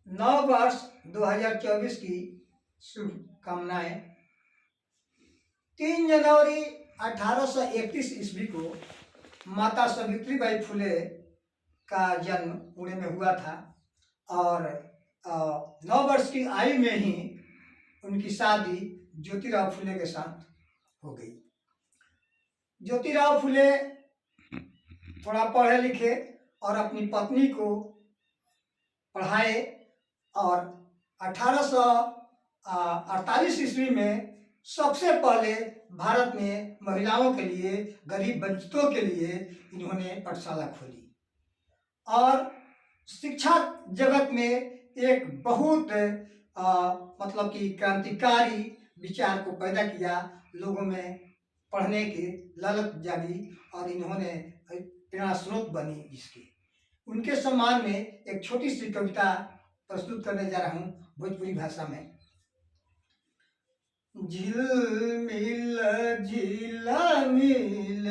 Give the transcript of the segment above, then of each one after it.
नव वर्ष 2024 की शुभकामनाएं। 3 जनवरी 1831 ईस्वी को माता सावित्रीबाई फुले का जन्म पुणे में हुआ था और 9 वर्ष की आयु में ही उनकी शादी ज्योतिराव फुले के साथ हो गई। ज्योतिराव फुले थोड़ा पढ़े लिखे और अपनी पत्नी को पढ़ाए और 1848 ईस्वी में सबसे पहले भारत में महिलाओं के लिए, गरीब वंचितों के लिए इन्होंने पाठशाला खोली और शिक्षा जगत में एक बहुत मतलब कि क्रांतिकारी विचार को पैदा किया। लोगों में पढ़ने की ललक जागी और इन्होंने प्रेरणा स्रोत बनी इसकी। उनके सम्मान में एक छोटी सी कविता प्रस्तुत करने जा रहा हूँ भोजपुरी भाषा में। झिलमिल झिलमिल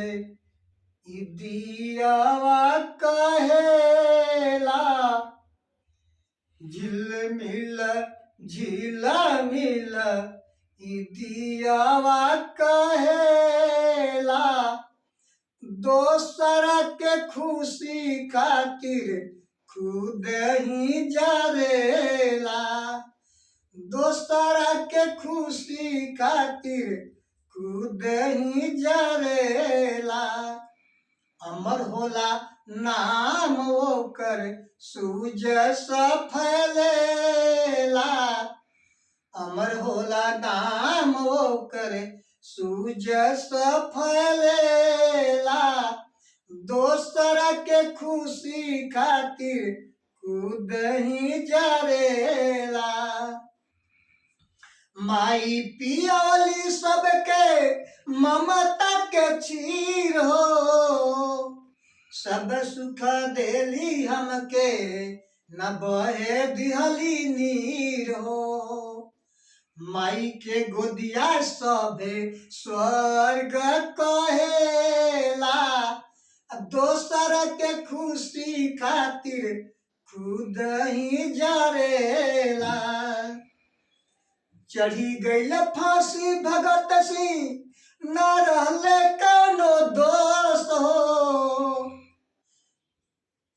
ई दियावा कहेला, झिलमिल झिलमिल ई दियावा कहेला, दोसरा के खुशी खातिर खुद ही जरेला, दोसरा के खुशी खातिर खुद ही जरेला, अमर होला नाम ओकर सूज फैलेला, अमर होला नाम ओकर सूज फैलेला, दोसरा के खुशी खातिर खुद ही जरेला, माई पियोली सबके ममता के चीर हो, सब सुख देली हमके न बहे दिहली नीर हो, माई के गोदिया सभे स्वर्ग कहेला, दोसर के खुशी खातिर खुद ही जरेला, चढ़ी गईल फांसी भगत सिंह न रहले कौनो दोष हो,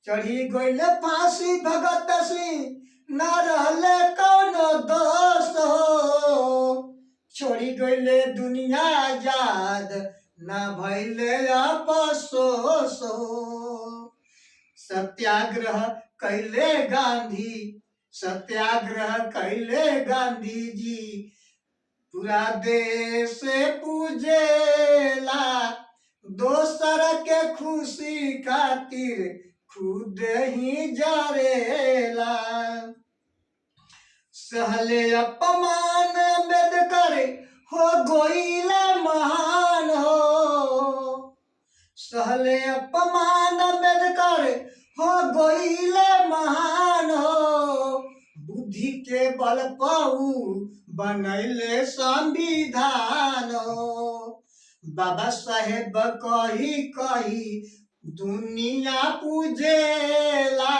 चढ़ी गईल फांसी भगत सिंह न रहले कौनो दोष हो, छोड़ी गईले दुनिया आजाद न भइले अफसोस हो, सत्याग्रह कैले गांधी, सत्याग्रह कैले गांधी जी, पूरा देश पूजेला, दोसर के खुशी खातिर खुद ही जरेला, सहले अपमान अम्बेडकर हो गईले महान हो, सहले अपमान अम्बेडकर हो गईले महान हो, बुद्धि के बल पाऊ बनैले संविधान हो, बाबा साहेब कही कही दुनिया पूजेला,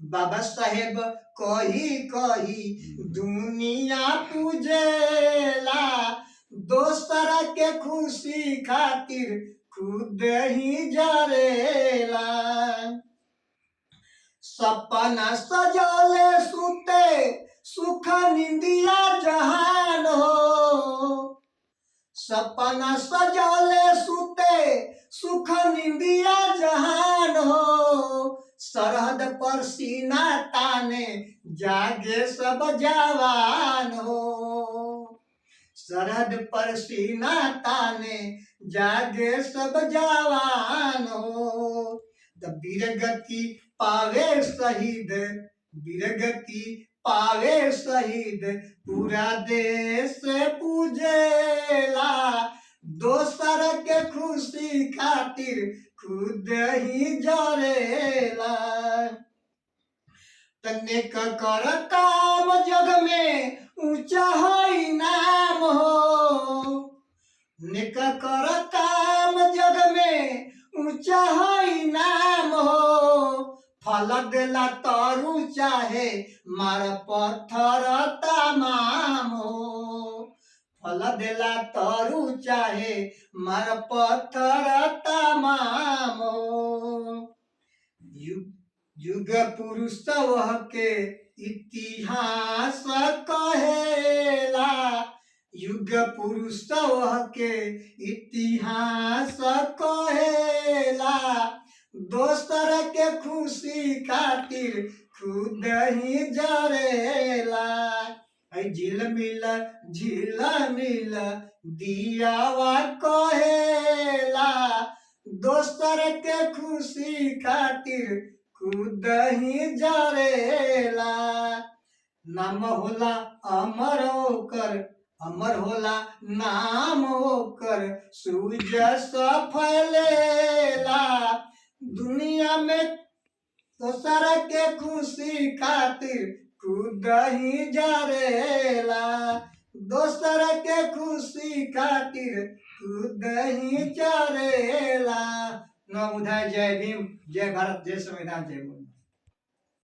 बाबा साहेब कही कही दुनिया पूजेला, दोसरा के खुशी खातिर खुद ही जरेला, सपना सजले सुते सुख निंदिया जहान हो, सपना सजले सुते सुख निंदिया जहान हो, सरहद पर सीना ताने जागे सब जवान हो, सरहद पर सीना ताने जागे सब जवान हो, वीरगति पावे शहीद, वीरगति पावे शहीद, पूरा देश पूजेला, दोसर के खुशी खातिर खुद ही जरेला, तनिक कर काम जग में ऊंचा है नाम हो, निक कर काम जग में ऊंचा है नाम हो, फल देला तारू चाहे मार पत्थर तमाम हो। फल देला तारू चाहे मार पत्थर तमाम हो। युग पुरुष वह के इतिहास कहेला। युग पुरुष वह के इतिहास कहेला। दोसर के खुशी खातिर खुद ही जरेला। झिलमिल झिलमिल दियावा कहेला। दोसर के खुशी खातिर खुद ही जरेला। नाम होला अमर ओकर, अमर होला नाम ओकर, सूरज फैलेला। दुनिया में दोसर के खुशी खातिर खुद ही जरेला। दोसर के खुशी खातिर खुद ही जरेला। नमो बुद्धाय। जय भीम, जय भारत, जय संविधान, जय भीम।